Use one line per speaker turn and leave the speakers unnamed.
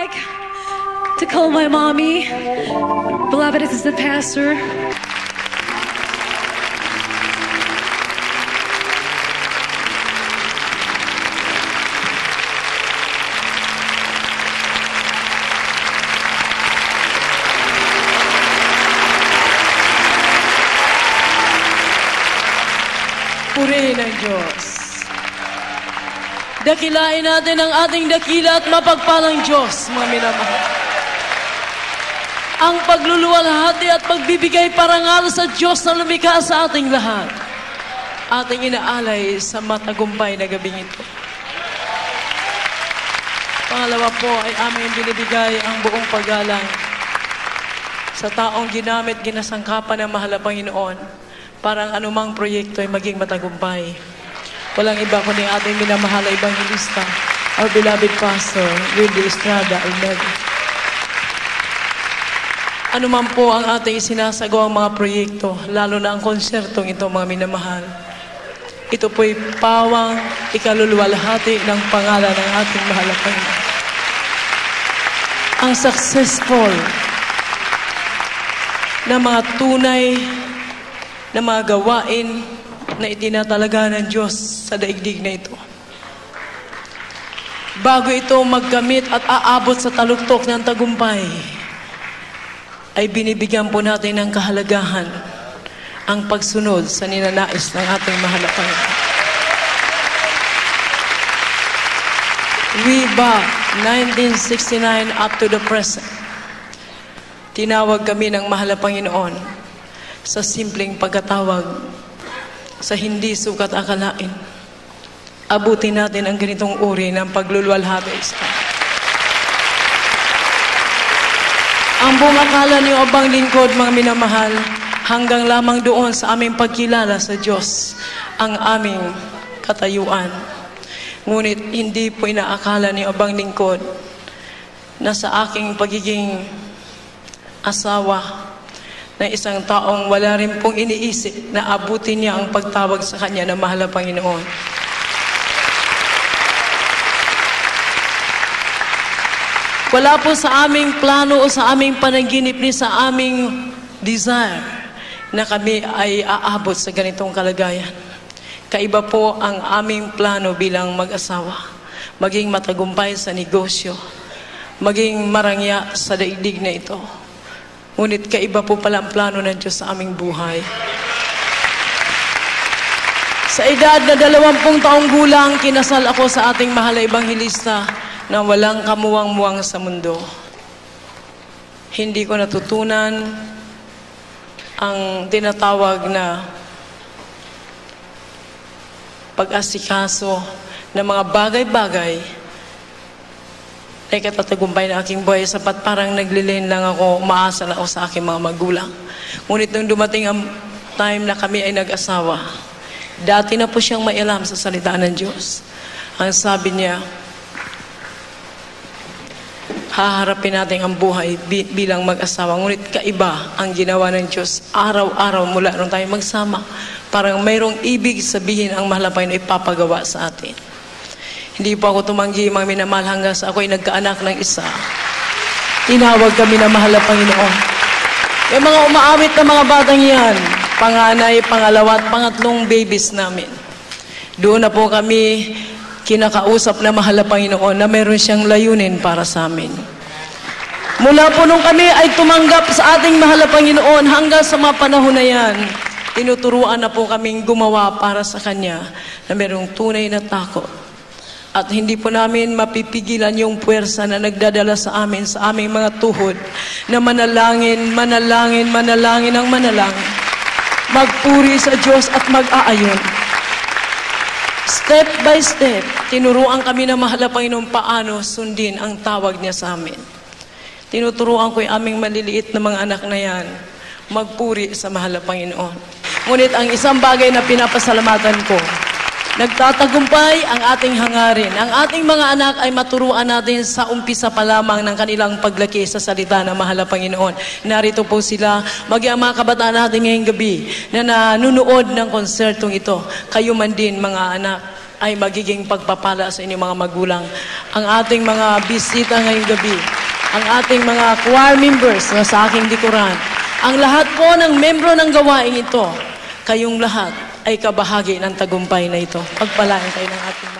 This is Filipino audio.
like to call my mommy, beloved assistant pastor.
Purihin ang Diyos. Dakilain natin ang ating dakila at mapagpalang Diyos, mga minamahal. Ang pagluluwalhati at pagbibigay parangal sa Diyos na lumikha sa ating lahat. Ating inaalay sa matagumpay na gabing ito. Pangalawa po ay aming binibigay ang buong paggalang sa taong ginamit, ginasangkapan ng mahal na Panginoon para ang anumang proyekto ay maging matagumpay. Walang iba kundi ating minamahal na Evangelista, our beloved Pastor, Wildy Estrada Almeida. Ano man po ang ating isinasagawang mga proyekto, lalo na ang konsertong ito, mga minamahal. Ito po'y pawang ikaluluwalhati ng pangalan ng ating mahal na Panginoon. Ang successful na mga tunay na mga gawain na itinatalaga ng Diyos sa daigdig na ito. Bago ito magkamit at aabot sa taluktok ng tagumpay, ay binibigyan po natin ng kahalagahan ang pagsunod sa ninanais ng ating mahal na Panginoon. Way back 1969 up to the present, tinawag kami ng mahal na Panginoon sa simpleng pagkatawag sa hindi sukat akalain. Abutin natin ang ganitong uri ng pagluluwalhati sa ang buong akala niyo abang lingkod, mga minamahal, hanggang lamang doon sa aming pagkilala sa Diyos, ang aming katayuan. Ngunit hindi po inaakala niyo abang lingkod na sa aking pagiging asawa na isang taong wala rin pong iniisip na abutin niya ang pagtawag sa kanya na mahal na Panginoon. Wala po sa aming plano o sa aming panaginip ni sa aming desire na kami ay aabot sa ganitong kalagayan. Kaiba po ang aming plano bilang mag-asawa. Maging matagumpay sa negosyo. Maging marangya sa daigdig na ito. Ngunit kaiba po pala ang plano ng Diyos sa aming buhay. Sa edad na 20 taong gulang, kinasal ako sa ating mahal na Evangelista na walang kamuwang-muwang sa mundo. Hindi ko natutunan ang tinatawag na pag-asikaso ng mga bagay-bagay ay katatagumpay na aking buhay, sapat parang naglilin lang ako, umaasa lang ako sa aking mga magulang. Ngunit nung dumating ang time na kami ay nag-asawa, dati na po siyang maialam sa salita ng Diyos. Ang sabi niya, haharapin natin ang buhay bilang mag-asawa. Ngunit kaiba ang ginawa ng Diyos. Araw-araw mula nung tayo magsama, parang mayroong ibig sabihin ang mahal na Panginoon ipapagawa sa atin. Hindi po ako tumanggi, mga minamahal, hanggang sa ako ay nagkaanak ng isa. Tinawag kami na mahal na Panginoon. Yung mga umaawit na mga batang yan, panganay, pangalawa at pangatlong babies namin. Doon na po kami kinakausap na mahal na Panginoon na meron siyang layunin para sa amin. Mula po nung kami ay tumanggap sa ating mahal na Panginoon hanggang sa mga panahon na yan, tinuturuan na po kaming gumawa para sa Kanya na merong tunay na takot. At hindi po namin mapipigilan yung puwersa na nagdadala sa amin, sa aming mga tuhod, na manalangin, manalangin, manalangin ang manalangin. Magpuri sa Diyos at mag-aayon. Step by step, tinuruan kami na mahal na Panginoon paano sundin ang tawag niya sa amin. Tinuturuan ko yung aming maliliit na mga anak na yan, magpuri sa mahal na Panginoon. Ngunit ang isang bagay na pinapasalamatan ko, nagtatagumpay ang ating hangarin. Ang ating mga anak ay maturuan natin sa umpisa pa lamang ng kanilang paglaki sa salita ng mahal na Panginoon. Narito po sila, maging ang mga kabataan natin ngayong gabi na nanunood ng konsertong ito. Kayo man din, mga anak, ay magiging pagpapala sa inyong mga magulang. Ang ating mga bisita ngayong gabi, ang ating mga choir members na sa aking likuran, ang lahat po ng membro ng gawain ito, kayong lahat ay kabahagi ng tagumpay na ito. Pagpalain kayo ng ating